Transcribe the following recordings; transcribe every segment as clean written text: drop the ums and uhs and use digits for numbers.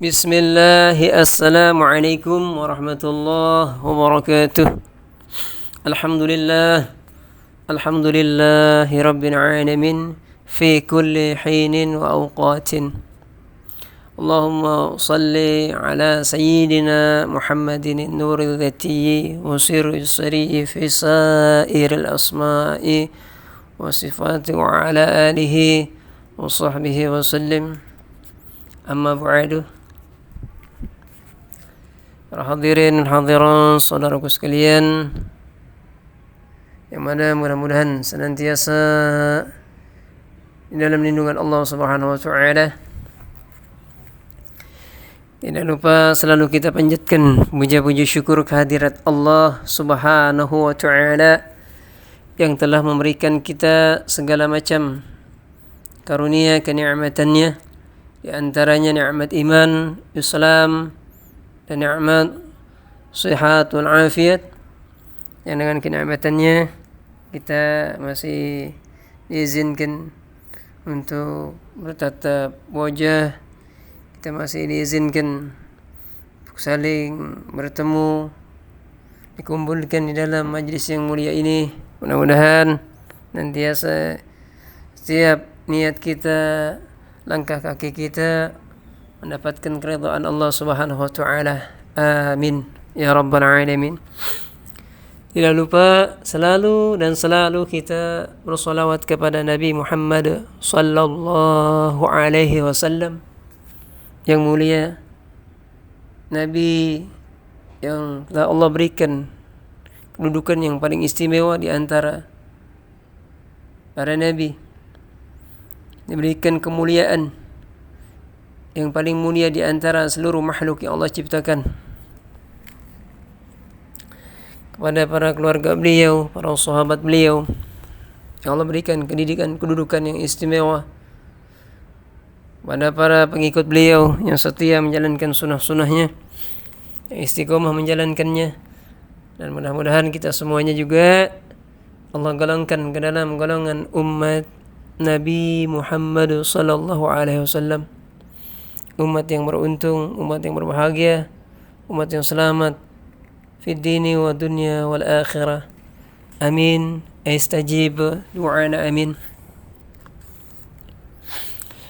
Bismillah, assalamualaikum warahmatullahi wabarakatuh. Alhamdulillah, alhamdulillahi rabbil alamin fi kulli hinin wa awqatin. Allahumma salli ala sayyidina Muhammadin nuril dhati wa sirri sari fi sairil asma'i wa sifati wa ala alihi wa sahbihi wa sallim. Amma ba'du. Para hadirin dan hadirat saudaraku sekalian, yang mana mudah-mudahan senantiasa di dalam lindungan Allah Subhanahu wa taala. Tidak lupa selalu kita panjatkan puja-puji syukur kehadirat Allah Subhanahu wa taala yang telah memberikan kita segala macam karunia kenikmatannya, di antaranya nikmat iman, Islam, dan nikmat sihat wal afiat, yang dengan kenikmatannya kita masih diizinkan untuk bertatap wajah, kita masih diizinkan untuk saling bertemu, dikumpulkan di dalam majlis yang mulia ini. Mudah-mudahan nantiasa setiap niat kita, langkah kaki kita mendapatkan keridhaan Allah Subhanahu wa taala. Amin ya rabbal alamin. Tidak lupa selalu kita bersolawat kepada Nabi Muhammad sallallahu alaihi wasallam yang mulia, Nabi yang telah Allah berikan kedudukan yang paling istimewa di antara para nabi, diberikan kemuliaan yang paling mulia di antara seluruh makhluk yang Allah ciptakan. Kepada para keluarga beliau, para sahabat beliau, yang Allah berikan kedudukan yang istimewa. Kepada para pengikut beliau yang setia menjalankan sunnah-sunnahnya, yang istiqomah menjalankannya. Dan mudah-mudahan kita semuanya juga Allah golongkan ke dalam golongan umat Nabi Muhammad sallallahu alaihi wasallam, umat yang beruntung, umat yang berbahagia, umat yang selamat fid dini wa dunya wal akhirah. Amin. Istajib du'ana, amin.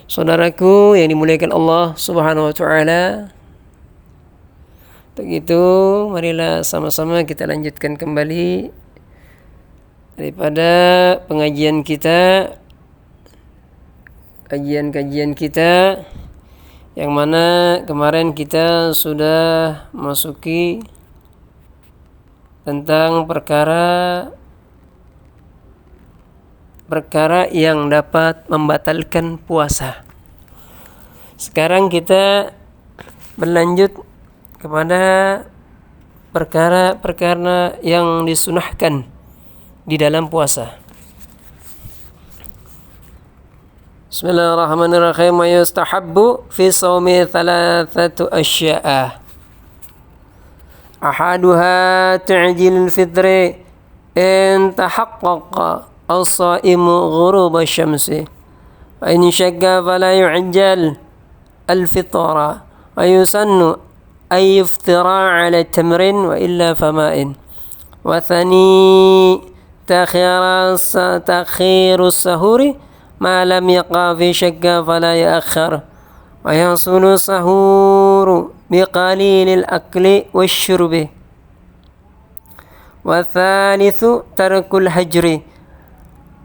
Saudaraku yang dimuliakan Allah Subhanahu wa taala, untuk itu marilah sama-sama kita lanjutkan kembali daripada pengajian kita, kajian kita yang mana kemarin kita sudah masuki tentang perkara yang dapat membatalkan puasa. Sekarang kita berlanjut kepada perkara yang disunahkan di dalam puasa. Bismillahirrahmanirrahim. Wa yustahabbu fi shaumi thalathatu asya'a. Ahaduha ta'jil al-fitri in tahaqqaqa as-sha'imu ghurub asy-syamsi. Wa in shakka fala yu'ajjal al-fitra. Wa yusannu ay yuftira 'ala tamrin wa illa fama'in. Wa thani takhiru as-sahuri ما لم يقع في شك فلا يأخر ويحصل السحور بقليل الأكل والشرب. والثالث ترك الهجر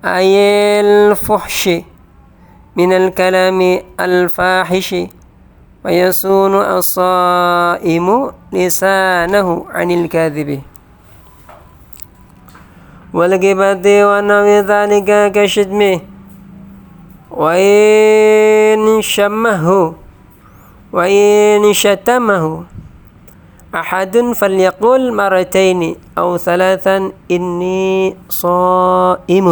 أي الفحش من الكلام الفاحش ويصون الصائم لسانه عن الكاذب والغيبة ونحو ذلك كشتمه وإن شتمه أحد فليقل مرتين أو ثلاثا إني صائم،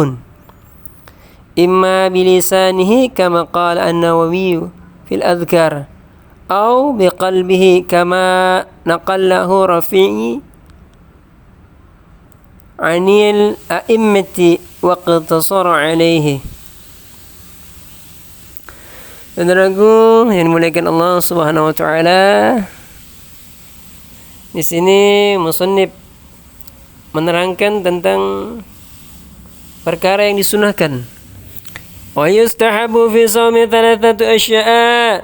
إما بلسانه كما قال النووي في الأذكار أو بقلبه كما نقله رفيعي عن الأئمة واقتصر عليه. Saudaraku yang dimuliakan Allah Subhanahu wa taala, di sini musannif menerangkan tentang perkara yang disunahkan. Wa yustahabu fi shaumi thalathatu asya'a.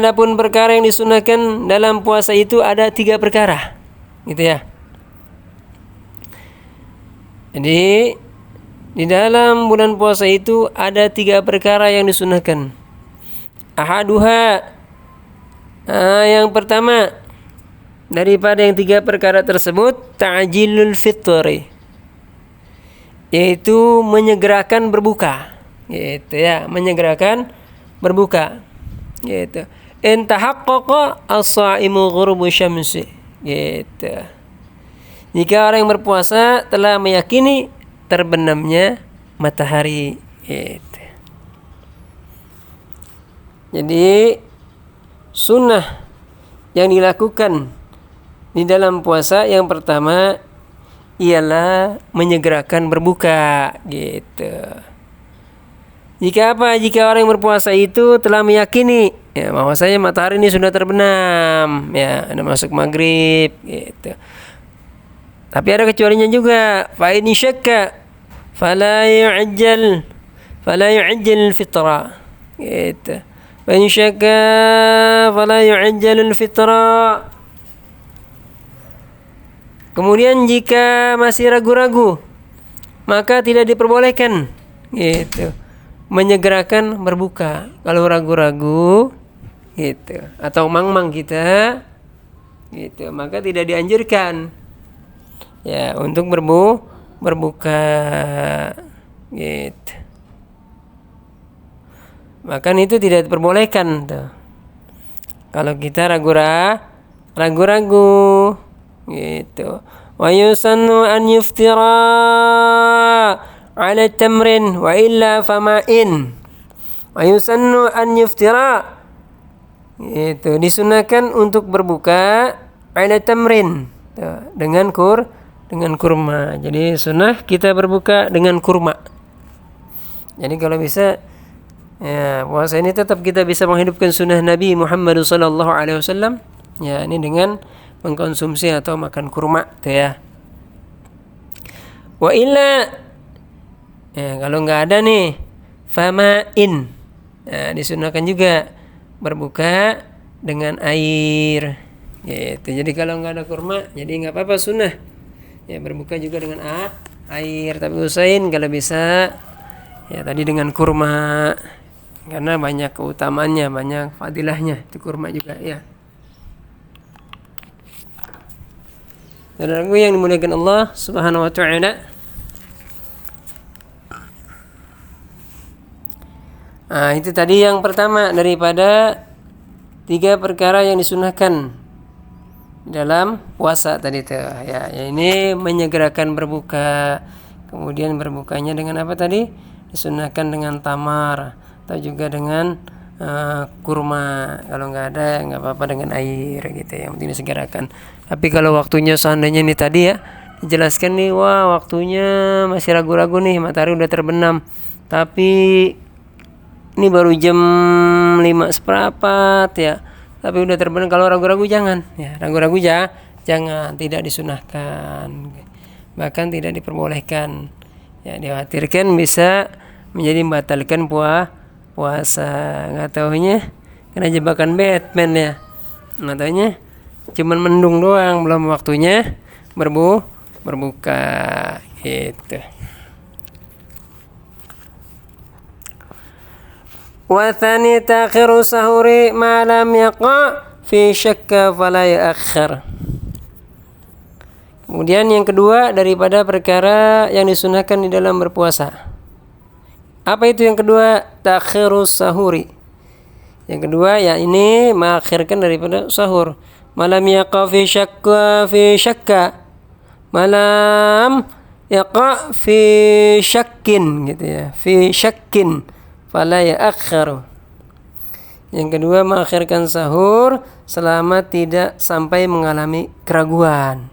Adapun perkara yang disunahkan dalam puasa itu ada 3 perkara, gitu ya. Jadi di dalam bulan puasa itu ada 3 perkara yang disunahkan. Ahaduha, yang pertama daripada yang 3 perkara tersebut, ta'jilul fitri, yaitu menyegerakan berbuka, gitu ya, menyegerakan berbuka, gitu. In tahaqqaqa as-sha'imu ghurubu syamsi, gitu. Jika orang yang berpuasa telah meyakini terbenamnya matahari, gitu. Jadi sunnah yang dilakukan di dalam puasa yang pertama ialah menyegerakan berbuka, gitu. Jika apa? Jika orang yang berpuasa itu telah meyakini ya bahwasanya matahari ini sudah terbenam, ya, ada masuk maghrib, gitu. Tapi ada kecualinya juga. Fa in syakka fala yu'ajjal al-fitra, gitu. Fa in syakka fala yu'ajjal al-fitra. Kemudian jika masih ragu-ragu, maka tidak diperbolehkan, gitu, menyegerakan berbuka. Kalau ragu-ragu, gitu, atau mang-mang kita, gitu, maka tidak dianjurkan ya untuk berbuka, gitu. Bahkan itu tidak diperbolehkan tuh. Kalau kita ragu-ragu, gitu. Wa yusannu an yuftira ala tamrin wa illa fama'in. Wa yusannu an yuftira, itu disunahkan untuk berbuka ala tamrin, tuh, dengan kurma. Jadi sunnah kita berbuka dengan kurma. Jadi kalau bisa ya puasa ini tetap kita bisa menghidupkan sunnah Nabi Muhammad sallallahu alaihi wasallam, ya, ini dengan mengkonsumsi atau makan kurma, tuh ya. Wa illa, ya, kalau nggak ada nih fama'in, ya, disunahkan juga berbuka dengan air, gitu. Jadi kalau nggak ada kurma, jadi nggak apa-apa, sunnah ya berbuka juga dengan air. Tapi usahain kalau bisa ya tadi dengan kurma, karena banyak keutamaannya, banyak fadilahnya itu kurma juga, ya. Saudaraku yang dimuliakan Allah Subhanahu wa taala, itu tadi yang pertama daripada 3 perkara yang disunahkan dalam puasa tadi tuh, ya. Ini menyegerakan berbuka. Kemudian berbukanya dengan apa tadi? Disunahkan dengan tamar atau juga dengan kurma. Kalau nggak ada nggak apa-apa dengan air, gitu, yang penting disegerakan. Tapi kalau waktunya seandainya ini tadi ya dijelaskan nih, wah waktunya masih ragu-ragu nih, matahari udah terbenam, tapi ini baru jam 5:15 ya, tapi udah terbenam. Kalau ragu-ragu jangan, ya, ragu-ragu jangan, tidak disunahkan, bahkan tidak diperbolehkan, ya, dikhawatirkan bisa menjadi membatalkan puasa. Nggak taunya kena jebakan Batman, ya, nggak taunya cuman mendung doang, belum waktunya berbuka, gitu. Wa tsani ta'khiru sahuri ma lam yaqa fi syakka fala ya'akhkhar. Kemudian yang kedua daripada perkara yang disunahkan di dalam berpuasa. Apa itu yang kedua? Ta'khiru sahuri. Yang kedua ya ini mengakhirkan daripada sahur. Malam yaqa fi syakka. Malam yaqa fi syakkin, gitu ya. Fi syakkin fala ya'akhkharu. Yang kedua mengakhirkan sahur selama tidak sampai mengalami keraguan.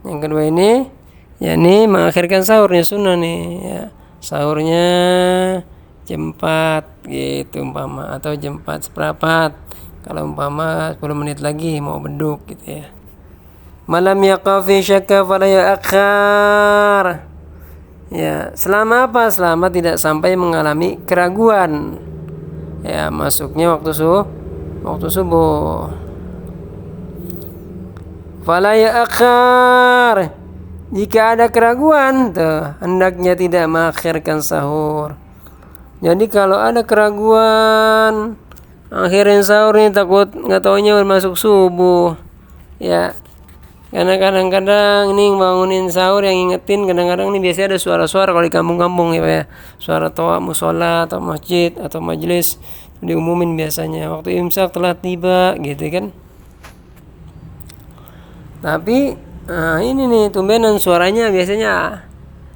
Yang kedua ini yakni mengakhirkan sahurnya sunnah nih, ya. sahurnya jam 4 gitu umpama, atau jam 4:15 kalau umpama 10 menit lagi mau beduk gitu ya. Malam yaqa fi syakka fala ya'akhkhar. Ya, selama apa? Selama tidak sampai mengalami keraguan. Ya, masuknya waktu subuh. Fala ya'akhkhar. Jika ada keraguan, hendaknya tidak mengakhirkan sahur. Jadi kalau ada keraguan, akhirin sahur nih, takut nggak taunya masuk subuh. Ya, karena kadang-kadang ini bangunin sahur yang ingetin, kadang-kadang ini biasanya ada suara-suara kalau di kampung-kampung ya Pak ya. Suara toa musola atau masjid atau majelis diumumin biasanya waktu imsak telah tiba gitu kan. Tapi ini nih tumbenan suaranya biasanya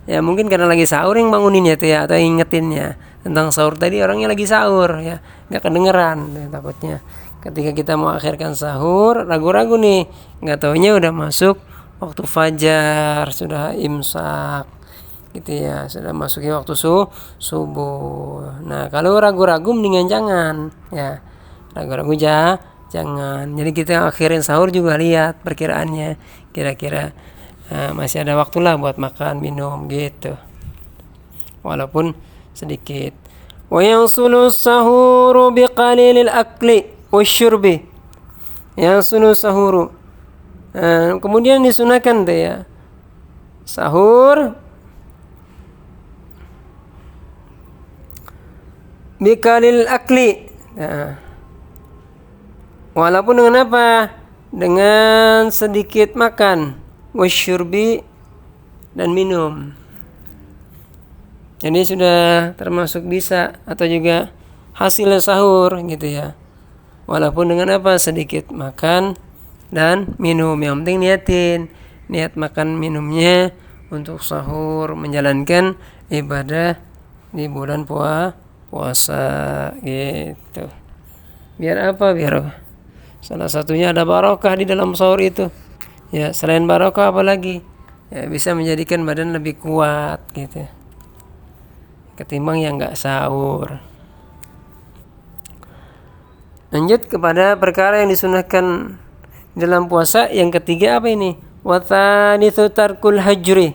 ya mungkin karena lagi sahur yang bangunin ya tuh ya, atau ingetinnya tentang sahur tadi, orangnya lagi sahur ya, nggak kedengeran ya, takutnya ketika kita mau akhirkan sahur ragu-ragu nih, nggak taunya udah masuk waktu fajar, sudah imsak gitu ya, sudah masuknya waktu subuh. Nah kalau ragu-ragu mendingan jangan ya, ragu-ragu jangan. Jadi kita akhirin sahur juga lihat perkiraannya kira-kira masih ada waktu lah buat makan minum gitu, walaupun sedikit. Wa yansulu sahuru biqalilil akli wasyurbi. Yansulu sahuru. Kemudian disunahkan tuh ya sahur biqalil akli. Walaupun dengan apa? Dengan sedikit makan, wasyurbi, dan minum. Jadi sudah termasuk bisa atau juga hasil sahur gitu ya. Walaupun dengan apa? Sedikit makan dan minum. Yang penting niat makan minumnya untuk sahur, menjalankan ibadah di bulan puasa gitu. Biar apa? Biar salah satunya ada barokah di dalam sahur itu. Ya, selain barokah apalagi? Ya, bisa menjadikan badan lebih kuat gitu. Ketimbang yang enggak sahur. Lanjut kepada perkara yang disunahkan dalam puasa, yang ketiga apa ini? Wa tsanitsu tarkul hajri.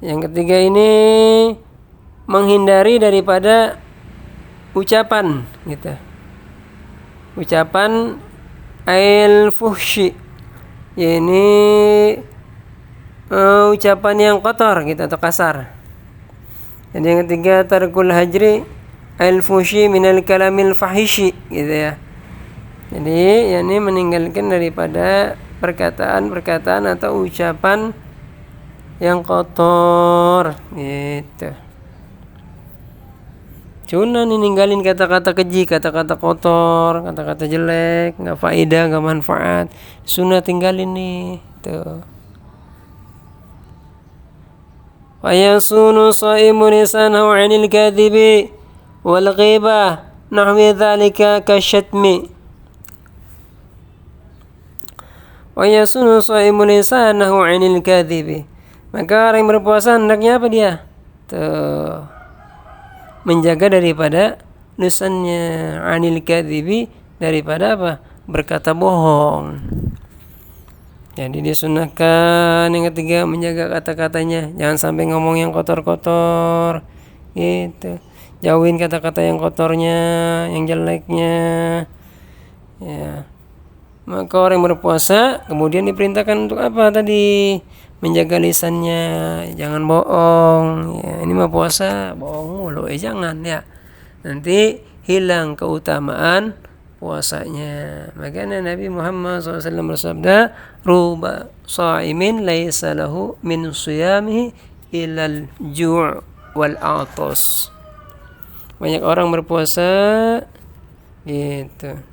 Yang ketiga ini menghindari daripada ucapan gitu. Ucapan al-fuhsyi, ini ucapan yang kotor gitu atau kasar. Dan yang ketiga tarkul hajri al-fuhsyi minal kalamil fahishi gitu ya. Jadi ini meninggalkan daripada perkataan-perkataan atau ucapan yang kotor gitu. Sunnah nih ninggalin kata-kata keji, kata-kata kotor, kata-kata jelek, nggak faedah, nggak manfaat. Sunnah tinggalin nih. Tuh. Wa yasunu shaimun lisanahu 'anil kadhibi wal ghibah nahwi dzalika kasyatmi. Wa yasunu shaimun lisanahu 'anil kadhibi. Maka orang yang berpuasa hendaknya apa dia? Tuh. Menjaga daripada lisannya, anil kadhibi, daripada apa? Berkata bohong. Jadi disunahkan yang ketiga menjaga kata-katanya, jangan sampai ngomong yang kotor-kotor gitu. Jauhin kata-kata yang kotornya, yang jeleknya ya. Maka orang yang berpuasa kemudian diperintahkan untuk apa tadi? Menjaga lisannya, jangan bohong ya. Ini mah puasa bohong mulu jangan ya, nanti hilang keutamaan puasanya. Makanya Nabi Muhammad SAW bersabda, ruba sha'imin laisa lahu min siyamihi ilal ju' wal atas. Banyak orang berpuasa gitu,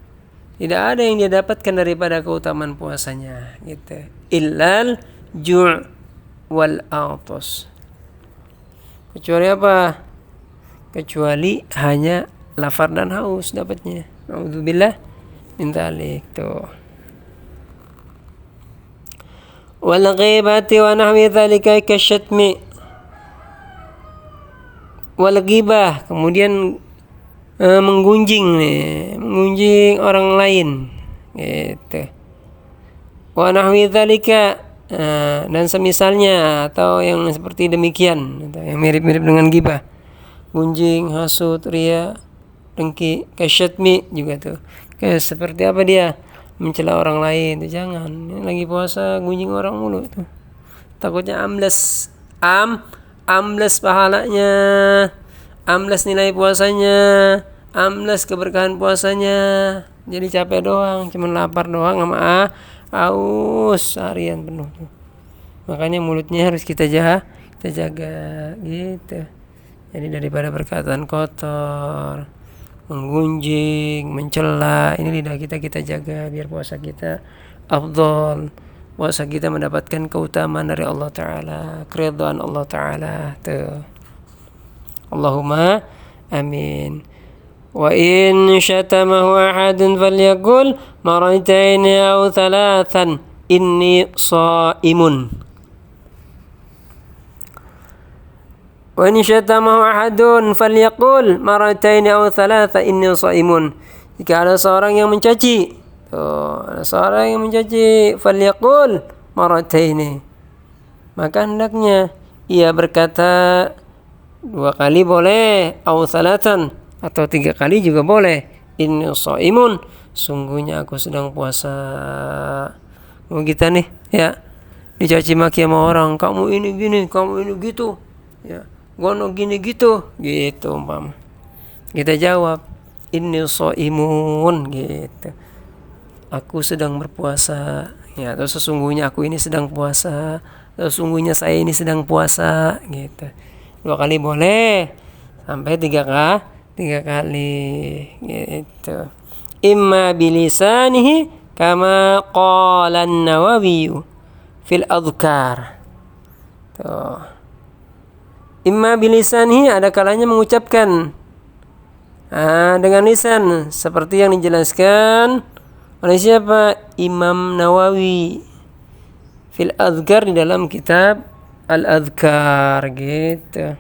tidak ada yang dia dapatkan daripada keutamaan puasanya gitu, illal ju' wal atas, kecuali apa? Kecuali hanya lapar dan haus dapatnya. Naudzubillah min dzalik. Tuh. Wal ghibati wa nahwi dzalika kasyatmi. wal ghibah, kemudian menggunjing orang lain gitu. Wa nahwi dzalika, dan semisalnya atau yang seperti demikian atau yang mirip-mirip dengan ghibah, gunjing, hasud, riya, dengki, kasyatmi juga tuh. Kayak seperti apa dia mencela orang lain tuh, jangan. Ini lagi puasa gunjing orang mulu tuh. Takutnya ambles pahalanya, ambles nilai puasanya, ambles keberkahan puasanya. Jadi capek doang, cuman lapar doang sama aus harian penuh tuh. Makanya mulutnya harus kita jaga gitu. Jadi daripada perkataan kotor, menggunjing, mencela, ini lidah kita jaga biar puasa kita afdol. Puasa kita mendapatkan keutamaan dari Allah Ta'ala, keridhaan Allah Ta'ala tuh. Allahumma amin. Wa in syatamahu ahadun falyaqul marrataini aw thalathan inni shaimun. Wa in syatamahu ahadun falyaqul marrataini aw thalathan inni shaimun. Jika ada seorang yang mencaci, ada seorang yang mencaci, falyaqul marrataini, maka hendaknya ia berkata 2 kali boleh, aw thalathan, atau 3 kali juga boleh, inni shaimun, sungguhnya aku sedang puasa. Mau kita nih ya dicaci maki sama orang, kamu ini gini, kamu ini gitu ya, gono gini gitu umpama, kita jawab inni shaimun gitu, aku sedang berpuasa ya, atau sesungguhnya aku ini sedang puasa, atau sesungguhnya saya ini sedang puasa gitu. 2 kali boleh sampai 3 kali gitu. Imma bilisanihi kama qala an-Nawawi fil adhkar. Tuh. Imma bilisanihi, ada kalanya mengucapkan dengan lisan seperti yang dijelaskan oleh siapa? Imam Nawawi fil adhkar, di dalam kitab al-adhkar gitu.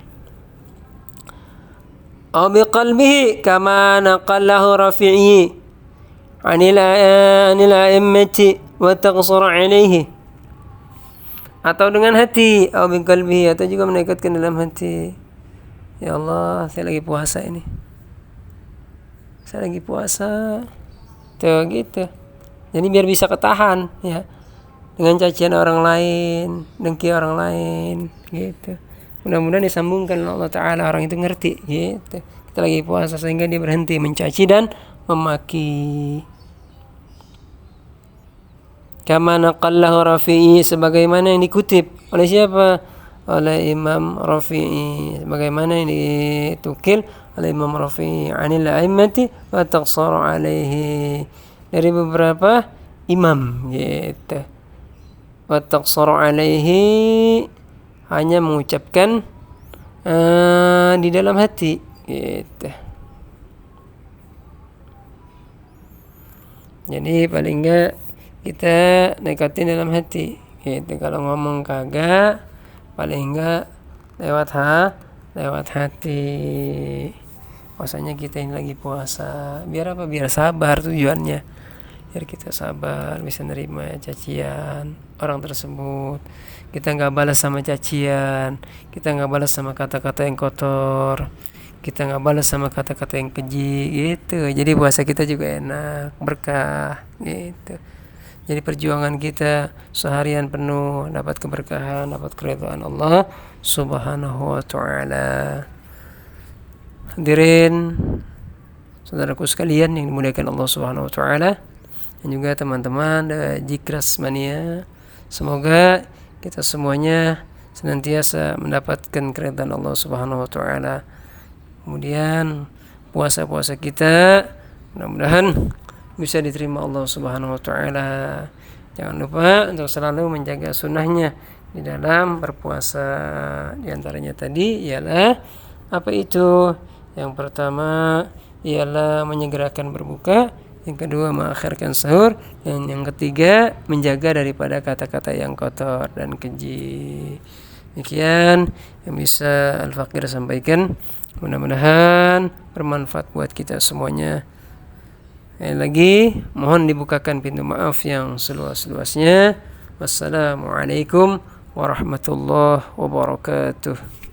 Aw biqalbihi kama naqalahu Rafi'i anil a'immati wa taqsur alaihi, atau dengan hati, aw biqalbihi, atau juga menekatkan dalam hati, ya Allah, saya lagi puasa ini, saya lagi puasa tuh gitu. Jadi biar bisa ketahan ya dengan cacian orang lain, dengki orang lain gitu. Mudah-mudahan disambungkan oleh Allah Ta'ala, orang itu ngerti gitu, kita lagi puasa, sehingga dia berhenti mencaci dan memaki. Kama naqallahu Rafi'i, sebagaimana yang dikutip oleh siapa? Oleh Imam Rafi'i, sebagaimana yang ditukil oleh Imam Rafi'i anil a'immati wa taqsar alaihi, dari beberapa imam gitu. Wa taqsar alaihi, hanya mengucapkan di dalam hati gitu. Jadi paling enggak kita nekatin dalam hati gitu. Kalau ngomong kagak, paling enggak lewat hati. Puasanya kita ini lagi puasa, biar apa? Biar sabar tujuannya, biar kita sabar, bisa nerima cacian orang tersebut. Kita nggak balas sama cacian, kita nggak balas sama kata-kata yang kotor, kita nggak balas sama kata-kata yang keji gitu. Jadi puasa kita juga enak, berkah gitu. Jadi perjuangan kita seharian penuh dapat keberkahan, dapat keridhaan Allah Subhanahu wa Ta'ala. Hadirin saudaraku sekalian yang dimuliakan Allah Subhanahu wa Ta'ala, dan juga teman-teman Jikras Mania, semoga kita semuanya senantiasa mendapatkan keridhaan Allah Subhanahu wa Ta'ala. Kemudian puasa-puasa kita mudah-mudahan bisa diterima Allah Subhanahu wa Ta'ala. Jangan lupa untuk selalu menjaga sunnahnya di dalam berpuasa. Di antaranya tadi ialah apa itu? Yang pertama ialah menyegerakan berbuka, yang kedua mengakhirkan sahur, dan yang ketiga menjaga daripada kata-kata yang kotor dan keji. Demikian yang bisa Al-Fakir sampaikan. Mudah-mudahan bermanfaat buat kita semuanya. Lagi mohon dibukakan pintu maaf yang seluas-luasnya. Wassalamualaikum warahmatullahi wabarakatuh.